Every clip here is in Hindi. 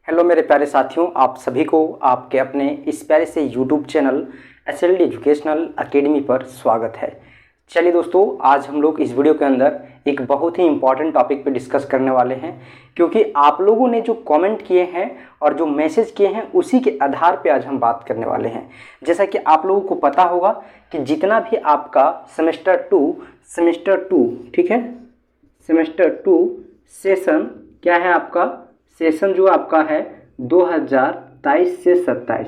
हेलो मेरे प्यारे साथियों, आप सभी को आपके अपने इस प्यारे से YouTube channel SLD educational academy पर स्वागत है। चलिए दोस्तों, आज हम लोग इस वीडियो के अंदर एक बहुत ही इम्पॉर्टेंट टॉपिक पे डिस्कस करने वाले हैं, क्योंकि आप लोगों ने जो कमेंट किए हैं और जो मैसेज किए हैं उसी के आधार पे आज हम बात करने वाले हैं। जैसा कि आप लोगों को पता होगा कि जितना भी आपका सेमेस्टर टू ठीक है, सेमेस्टर 2 सेशन क्या है, आपका सेशन जो आपका है 2023 से 27,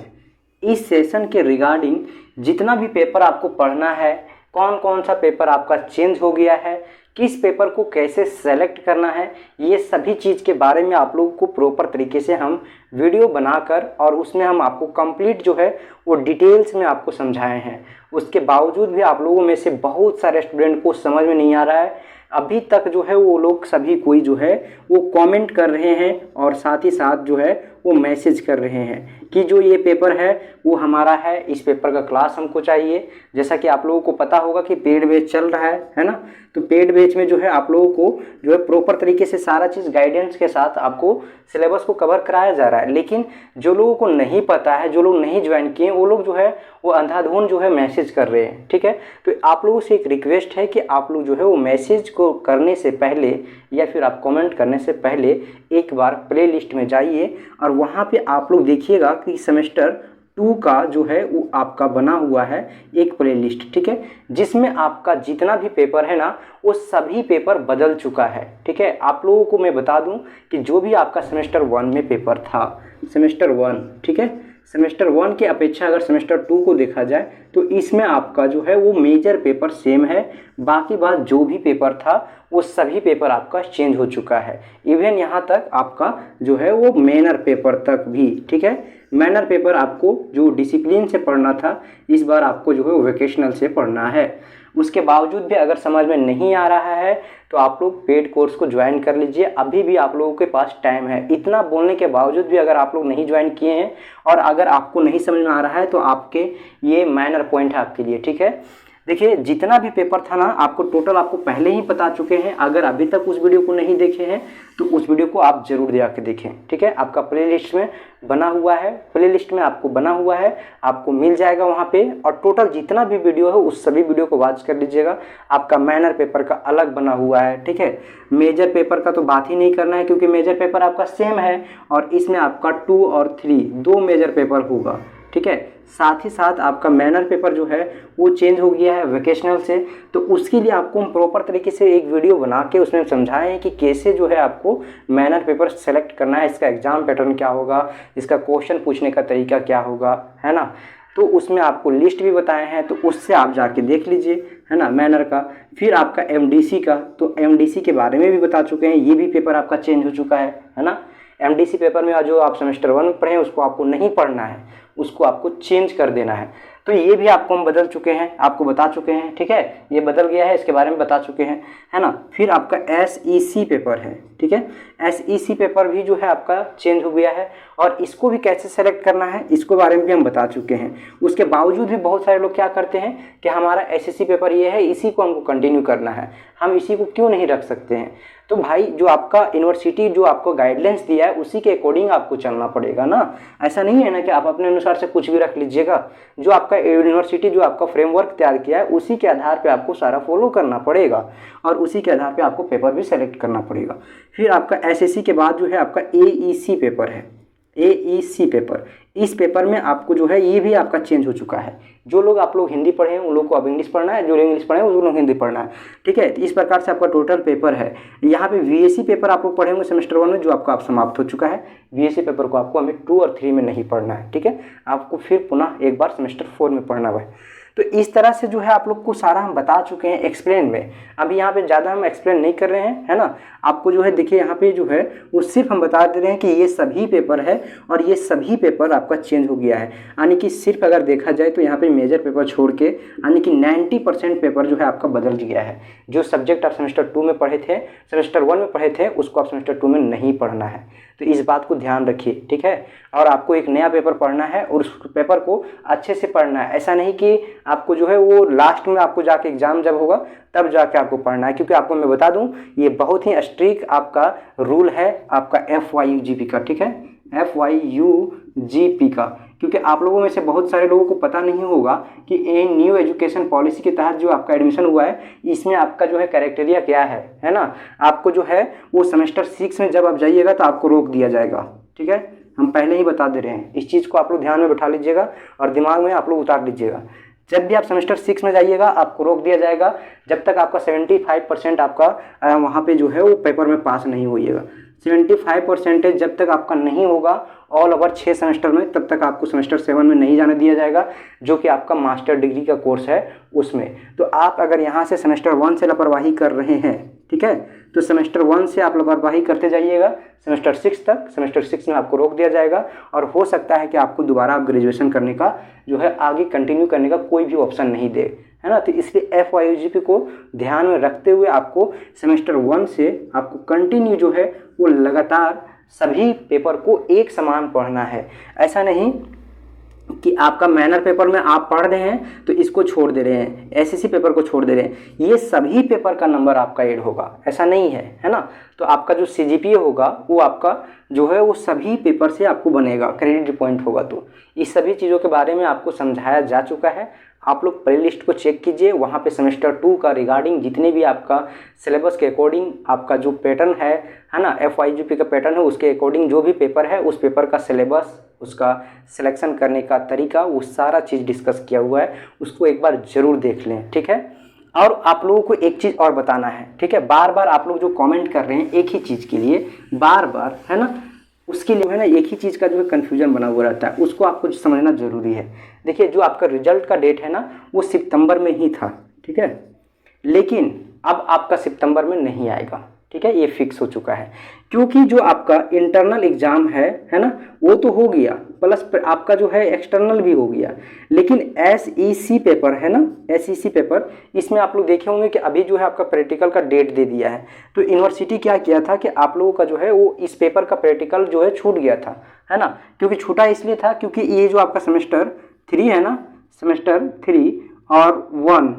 इस सेशन के रिगार्डिंग जितना भी पेपर आपको पढ़ना है, कौन कौन सा पेपर आपका चेंज हो गया है, किस पेपर को कैसे सेलेक्ट करना है, ये सभी चीज़ के बारे में आप लोगों को प्रॉपर तरीके से हम वीडियो बनाकर और उसमें हम आपको कंप्लीट जो है वो डिटेल्स में आपको समझाए हैं। उसके बावजूद भी आप लोगों में से बहुत सारे स्टूडेंट को समझ में नहीं आ रहा है। अभी तक जो है वो लोग सभी कोई जो है वो कमेंट कर रहे हैं और साथ ही साथ जो है वो मैसेज कर रहे हैं कि जो ये पेपर है वो हमारा है, इस पेपर का क्लास हमको चाहिए। जैसा कि आप लोगों को पता होगा कि पेड बैच चल रहा है ना, तो पेड बैच में जो है आप लोगों को जो है प्रॉपर तरीके से सारा चीज़ गाइडेंस के साथ आपको सिलेबस को कवर कराया जा रहा है। लेकिन जो लोगों को नहीं पता है, जो लोग नहीं ज्वाइन किए, वो लोग जो है वो अंधाधुंध जो है मैसेज कर रहे हैं। ठीक है, तो आप लोगों से एक रिक्वेस्ट है कि आप लोग जो है वो मैसेज को करने से पहले या फिर आप कमेंट करने से पहले एक बार प्ले लिस्ट में जाइए और वहाँ पे आप लोग देखिएगा कि सेमेस्टर 2 का जो है वो आपका बना हुआ है एक प्ले लिस्ट। ठीक है, जिसमें आपका जितना भी पेपर है ना वो सभी पेपर बदल चुका है। ठीक है, आप लोगों को मैं बता दूं कि जो भी आपका सेमेस्टर 1 में पेपर था, सेमेस्टर 1, ठीक है, सेमेस्टर 1 की अपेक्षा अगर सेमेस्टर 2 को देखा जाए तो इसमें आपका जो है वो मेजर पेपर सेम है। बाकी बात जो भी पेपर था वो सभी पेपर आपका चेंज हो चुका है। इवन यहाँ तक आपका जो है वो मैनर पेपर तक भी। ठीक है, मैनर पेपर आपको जो डिसिप्लिन से पढ़ना था इस बार आपको जो है वो वोकेशनल से पढ़ना है। उसके बावजूद भी अगर समझ में नहीं आ रहा है तो आप लोग पेड कोर्स को ज्वाइन कर लीजिए, अभी भी आप लोगों के पास टाइम है। इतना बोलने के बावजूद भी अगर आप लोग नहीं ज्वाइन किए हैं और अगर आपको नहीं समझ में आ रहा है तो आपके ये माइनर पॉइंट है आपके लिए। ठीक है, देखिए जितना भी पेपर था ना आपको टोटल आपको पहले ही बता चुके हैं। अगर अभी तक उस वीडियो को नहीं देखे हैं तो उस वीडियो को आप जरूर जाके देखें। ठीक है, आपका प्ले लिस्ट में बना हुआ है, प्ले लिस्ट में आपको बना हुआ है, आपको मिल जाएगा वहाँ पे। और टोटल जितना भी वीडियो है उस सभी वीडियो को वॉच कर लीजिएगा। आपका माइनर पेपर का अलग बना हुआ है। ठीक है, मेजर पेपर का तो बात ही नहीं करना है क्योंकि मेजर पेपर आपका सेम है और इसमें आपका 2 और 3 दो मेजर पेपर होगा। ठीक है, साथ ही साथ आपका मैनर पेपर जो है वो चेंज हो गया है वोकेशनल से, तो उसके लिए आपको हम प्रॉपर तरीके से एक वीडियो बना के उसमें समझाएं कि कैसे जो है आपको मैनर पेपर सेलेक्ट करना है, इसका एग्जाम पैटर्न क्या होगा, इसका क्वेश्चन पूछने का तरीका क्या होगा, है ना। तो उसमें आपको लिस्ट भी बताए हैं, तो उससे आप जाके देख लीजिए, है ना, मैनर का। फिर आपका MDC का, तो MDC के बारे में भी बता चुके हैं, ये भी पेपर आपका चेंज हो चुका है ना। MDC पेपर में जो आप सेमेस्टर 1 में पढ़े उसको आपको नहीं पढ़ना है, उसको आपको चेंज कर देना है। तो ये भी आपको हम बदल चुके हैं, आपको बता चुके हैं। ठीक है, ये बदल गया है, इसके बारे में बता चुके हैं, है ना। फिर आपका SEC पेपर है। ठीक है, SEC पेपर भी जो है आपका चेंज हो गया है और इसको भी कैसे सेलेक्ट करना है इसके बारे में भी हम बता चुके हैं। उसके बावजूद भी बहुत सारे लोग क्या करते हैं कि हमारा SSC पेपर ये है, इसी को हमको कंटिन्यू करना है, हम इसी को क्यों नहीं रख सकते हैं। तो भाई जो आपका यूनिवर्सिटी जो आपको गाइडलाइंस दिया है उसी के अकॉर्डिंग आपको चलना पड़ेगा ना। ऐसा नहीं है ना कि आप अपने अनुसार से कुछ भी रख लीजिएगा। जो आपका यूनिवर्सिटी जो आपका फ्रेमवर्क तैयार किया है उसी के आधार पे आपको सारा फॉलो करना पड़ेगा और उसी के आधार पे आपको पेपर भी सेलेक्ट करना पड़ेगा। फिर आपका SSC के बाद जो है आपका AEC पेपर है, AEC पेपर। इस पेपर में आपको जो है ये भी आपका चेंज हो चुका है। जो लोग आप लोग हिंदी पढ़े हैं उन लोग को अब इंग्लिश पढ़ना है, जो लोग इंग्लिश पढ़े हैं उन लोग हिंदी पढ़ना है। ठीक है, तो इस प्रकार से आपका टोटल पेपर है। यहाँ पे VAC पेपर आप लोग पढ़े होंगे सेमेस्टर 1 में, जो आपका आप समाप्त हो चुका है। VAC पेपर को आपको हमें 2 और 3 में नहीं पढ़ना है। ठीक है, आपको फिर पुनः एक बार सेमेस्टर 4 में पढ़ना है। तो इस तरह से जो है आप लोग को सारा हम बता चुके हैं एक्सप्लेन में। अभी यहाँ पे ज़्यादा हम एक्सप्लेन नहीं कर रहे हैं, है ना। आपको जो है देखिए यहाँ पे जो है वो सिर्फ हम बता दे रहे हैं कि ये सभी पेपर है और ये सभी पेपर आपका चेंज हो गया है। यानी कि सिर्फ अगर देखा जाए तो यहाँ पे मेजर पेपर छोड़ के यानी कि 90% पेपर जो है आपका बदल गया है। जो सब्जेक्ट आप सेमेस्टर 2 में पढ़े थे, सेमेस्टर 1 में पढ़े थे, उसको आप सेमेस्टर 2 में नहीं पढ़ना है। तो इस बात को ध्यान रखिए। ठीक है, और आपको एक नया पेपर पढ़ना है और उस पेपर को अच्छे से पढ़ना है। ऐसा नहीं कि आपको जो है वो लास्ट में आपको जाके एग्जाम जब होगा तब जाके आपको पढ़ना है, क्योंकि आपको मैं बता दूं ये बहुत ही स्ट्रिक्ट आपका रूल है आपका FYUGP का। ठीक है, FYUGP का, क्योंकि आप लोगों में से बहुत सारे लोगों को पता नहीं होगा कि ये न्यू एजुकेशन पॉलिसी के तहत जो आपका एडमिशन हुआ है इसमें आपका जो है क्राइटेरिया क्या है ना। आपको जो है वो सेमेस्टर 6 में जब आप जाइएगा तो आपको रोक दिया जाएगा, ठीक है। हम पहले ही बता दे रहे हैं, इस चीज़ को आप लोग ध्यान में बैठा लीजिएगा और दिमाग में आप लोग उतार लीजिएगा। जब भी आप सेमेस्टर 6 में जाइएगा आपको रोक दिया जाएगा जब तक आपका 75% आपका वहाँ पे जो है वो पेपर में पास नहीं होइएगा। 75% जब तक आपका नहीं होगा ऑल ओवर 6 सेमेस्टर में, तब तक आपको सेमेस्टर 7 में नहीं जाने दिया जाएगा, जो कि आपका मास्टर डिग्री का कोर्स है उसमें। तो आप अगर यहाँ से सेमेस्टर 1 से लापरवाही कर रहे हैं, ठीक है, तो सेमेस्टर 1 से आप लापरवाही करते जाइएगा सेमेस्टर 6 तक। सेमेस्टर 6 में आपको रोक दिया जाएगा और हो सकता है कि आपको दोबारा आप ग्रेजुएशन करने का जो है आगे कंटिन्यू करने का कोई भी ऑप्शन नहीं दे, है ना। तो इसलिए FYUGP को ध्यान में रखते हुए आपको सेमेस्टर 1 से आपको कंटिन्यू जो है वो लगातार सभी पेपर को एक समान पढ़ना है। ऐसा नहीं कि आपका मैनर पेपर में आप पढ़ रहे हैं तो इसको छोड़ दे रहे हैं, SSC पेपर को छोड़ दे रहे हैं, ये सभी पेपर का नंबर आपका ऐड होगा, ऐसा नहीं है ना। तो आपका जो CGPA होगा वो आपका जो है वो सभी पेपर से आपको बनेगा, क्रेडिट पॉइंट होगा। तो इस सभी चीज़ों के बारे में आपको समझाया जा चुका है। आप लोग प्ले लिस्ट को चेक कीजिए, वहाँ पे सेमेस्टर 2 का रिगार्डिंग जितने भी आपका सिलेबस के अकॉर्डिंग आपका जो पैटर्न है ना, FYUGP का पैटर्न है उसके अकॉर्डिंग जो भी पेपर है उस पेपर का सिलेबस, उसका सिलेक्शन करने का तरीका, वो सारा चीज़ डिस्कस किया हुआ है, उसको एक बार ज़रूर देख लें, ठीक है। और आप लोगों को एक चीज़ और बताना है, ठीक है, बार बार आप लोग जो कमेंट कर रहे हैं एक ही चीज़ के लिए बार बार, है ना, उसके लिए है ना एक ही चीज़ का जो है कन्फ्यूजन बना हुआ रहता है, उसको आपको समझना ज़रूरी है। देखिए जो आपका रिजल्ट का डेट है ना वो सितंबर में ही था, ठीक है, लेकिन अब आपका सितंबर में नहीं आएगा, ठीक है, ये फिक्स हो चुका है, क्योंकि जो आपका इंटरनल एग्ज़ाम है ना, वो तो हो गया, प्लस आपका जो है एक्सटर्नल भी हो गया, लेकिन SEC पेपर है ना, SEC पेपर, इसमें आप लोग देखे होंगे कि अभी जो है आपका प्रैक्टिकल का डेट दे दिया है। तो यूनिवर्सिटी क्या किया था कि आप लोगों का जो है वो इस पेपर का प्रैक्टिकल जो है छूट गया था, है ना, क्योंकि छूटा इसलिए था क्योंकि ये जो आपका सेमेस्टर 3 है ना, सेमेस्टर 3 और 1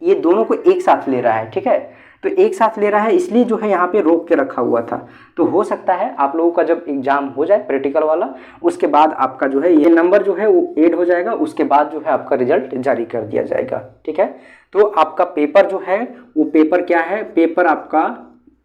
ये दोनों को एक साथ ले रहा है, ठीक है, तो एक साथ ले रहा है इसलिए जो है यहाँ पे रोक के रखा हुआ था। तो हो सकता है आप लोगों का जब एग्जाम हो जाए प्रैक्टिकल वाला उसके बाद आपका जो है ये नंबर जो है वो ऐड हो जाएगा, उसके बाद जो है आपका रिजल्ट जारी कर दिया जाएगा, ठीक है। तो आपका पेपर जो है वो पेपर क्या है, पेपर आपका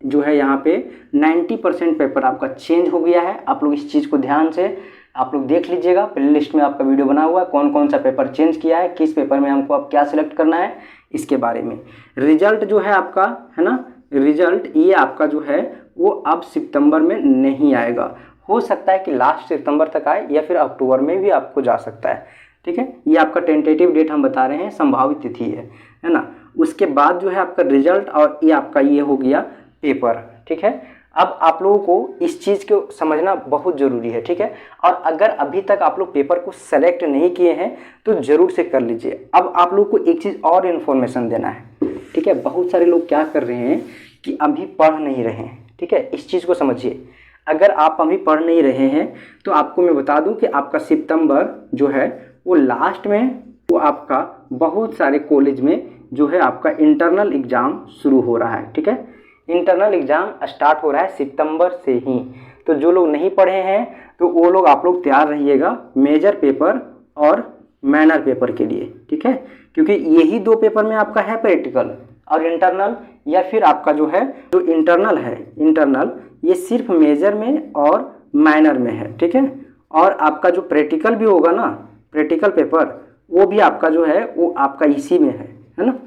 जो है यहाँ पे 90% पेपर आपका चेंज हो गया है। आप लोग इस चीज़ को ध्यान से आप लोग देख लीजिएगा, प्ले लिस्ट में आपका वीडियो बना हुआ है कौन कौन सा पेपर चेंज किया है, किस पेपर में हमको अब क्या सिलेक्ट करना है इसके बारे में। रिजल्ट जो है आपका है ना, रिजल्ट ये आपका जो है वो अब सितंबर में नहीं आएगा, हो सकता है कि लास्ट सितंबर तक आए या फिर अक्टूबर में भी आपको जा सकता है, ठीक है। ये आपका टेंटेटिव डेट हम बता रहे हैं, संभावित तिथि है ना। उसके बाद जो है आपका रिजल्ट और ये आपका ये हो गया पेपर, ठीक है। अब आप लोगों को इस चीज़ को समझना बहुत ज़रूरी है, ठीक है। और अगर अभी तक आप लोग पेपर को सेलेक्ट नहीं किए हैं तो ज़रूर से कर लीजिए। अब आप लोग को एक चीज़ और इन्फॉर्मेशन देना है, ठीक है। बहुत सारे लोग क्या कर रहे हैं कि अभी पढ़ नहीं रहे हैं, ठीक है, इस चीज़ को समझिए। अगर आप अभी पढ़ नहीं रहे हैं तो आपको मैं बता दूं कि आपका सितंबर जो है वो लास्ट में वो आपका बहुत सारे कॉलेज में जो है आपका इंटरनल एग्ज़ाम शुरू हो रहा है, ठीक है। इंटरनल एग्ज़ाम स्टार्ट हो रहा है सितंबर से ही। तो जो लोग नहीं पढ़े हैं तो वो लोग आप लोग तैयार रहिएगा मेजर पेपर और माइनर पेपर के लिए, ठीक है, क्योंकि यही दो पेपर में आपका है प्रैक्टिकल और इंटरनल, या फिर आपका जो है जो इंटरनल है, इंटरनल ये सिर्फ मेजर में और माइनर में है, ठीक है। और आपका जो प्रैक्टिकल भी होगा ना, प्रैक्टिकल पेपर, वो भी आपका जो है वो आपका इसी में है ना।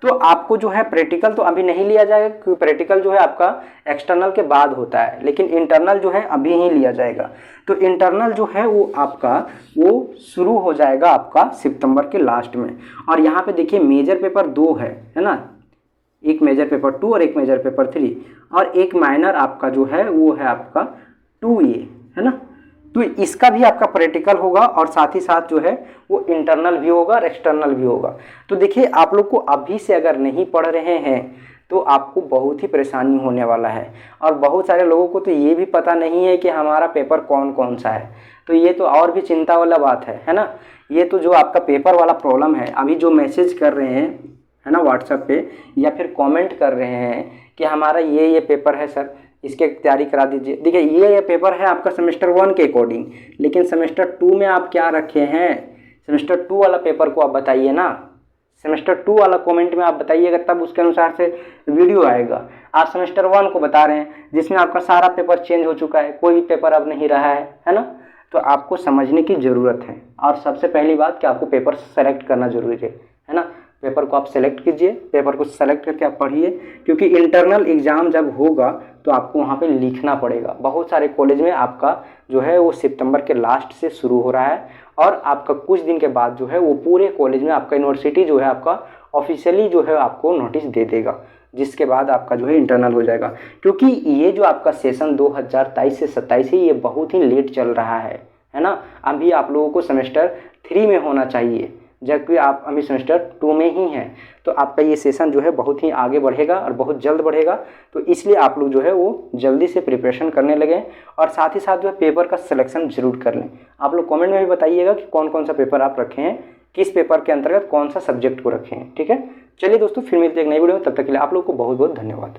तो आपको जो है प्रैक्टिकल तो अभी नहीं लिया जाएगा क्योंकि प्रैक्टिकल जो है आपका एक्सटर्नल के बाद होता है, लेकिन इंटरनल जो है अभी ही लिया जाएगा। तो इंटरनल जो है वो आपका वो शुरू हो जाएगा आपका सितंबर के लास्ट में। और यहाँ पे देखिए मेजर पेपर 2 है ना, एक मेजर पेपर 2 और एक मेजर पेपर 3, और एक माइनर आपका जो है वो है आपका 2A, है ना। तो इसका भी आपका प्रैक्टिकल होगा और साथ ही साथ जो है वो इंटरनल भी होगा और एक्सटर्नल भी होगा। तो देखिए आप लोग को अभी से अगर नहीं पढ़ रहे हैं तो आपको बहुत ही परेशानी होने वाला है। और बहुत सारे लोगों को तो ये भी पता नहीं है कि हमारा पेपर कौन कौन सा है, तो ये तो और भी चिंता वाला बात है ना। ये तो जो आपका पेपर वाला प्रॉब्लम है, अभी जो मैसेज कर रहे हैं है ना व्हाट्सएप पे या फिर कमेंट कर रहे हैं कि हमारा ये पेपर है सर, इसके तैयारी करा दीजिए। देखिए ये पेपर है आपका सेमेस्टर 1 के अकॉर्डिंग, लेकिन सेमेस्टर 2 में आप क्या रखे हैं, सेमेस्टर 2 वाला पेपर को आप बताइए ना, सेमेस्टर 2 वाला कमेंट में आप बताइएगा, तब उसके अनुसार से वीडियो आएगा। आप सेमेस्टर 1 को बता रहे हैं जिसमें आपका सारा पेपर चेंज हो चुका है, कोई भी पेपर अब नहीं रहा है ना। तो आपको समझने की ज़रूरत है, और सबसे पहली बात कि आपको पेपर सेलेक्ट करना जरूरी है ना। पेपर को आप सेलेक्ट कीजिए, पेपर को सेलेक्ट करके आप पढ़िए, क्योंकि इंटरनल एग्ज़ाम जब होगा तो आपको वहाँ पे लिखना पड़ेगा। बहुत सारे कॉलेज में आपका जो है वो सितंबर के लास्ट से शुरू हो रहा है, और आपका कुछ दिन के बाद जो है वो पूरे कॉलेज में आपका यूनिवर्सिटी जो है आपका ऑफिशियली जो है आपको नोटिस दे देगा, जिसके बाद आपका जो है इंटरनल हो जाएगा। क्योंकि ये जो आपका सेशन 2023 से 27 है, ये बहुत ही लेट चल रहा है ना। अभी आप लोगों को सेमेस्टर 3 में होना चाहिए, जबकि आप अभी सेमेस्टर 2 में ही हैं। तो आपका ये सेशन जो है बहुत ही आगे बढ़ेगा और बहुत जल्द बढ़ेगा। तो इसलिए आप लोग जो है वो जल्दी से प्रिपरेशन करने लगें, और साथ ही साथ जो है पेपर का सिलेक्शन जरूर कर लें। आप लोग कमेंट में भी बताइएगा कि कौन कौन सा पेपर आप रखे हैं, किस पेपर के अंतर्गत कौन सा सब्जेक्ट को रखे हैं। ठीक है, चलिए दोस्तों फिर मिलते हैं एक नई वीडियो में, तब तक के लिए आप लोग को बहुत बहुत धन्यवाद।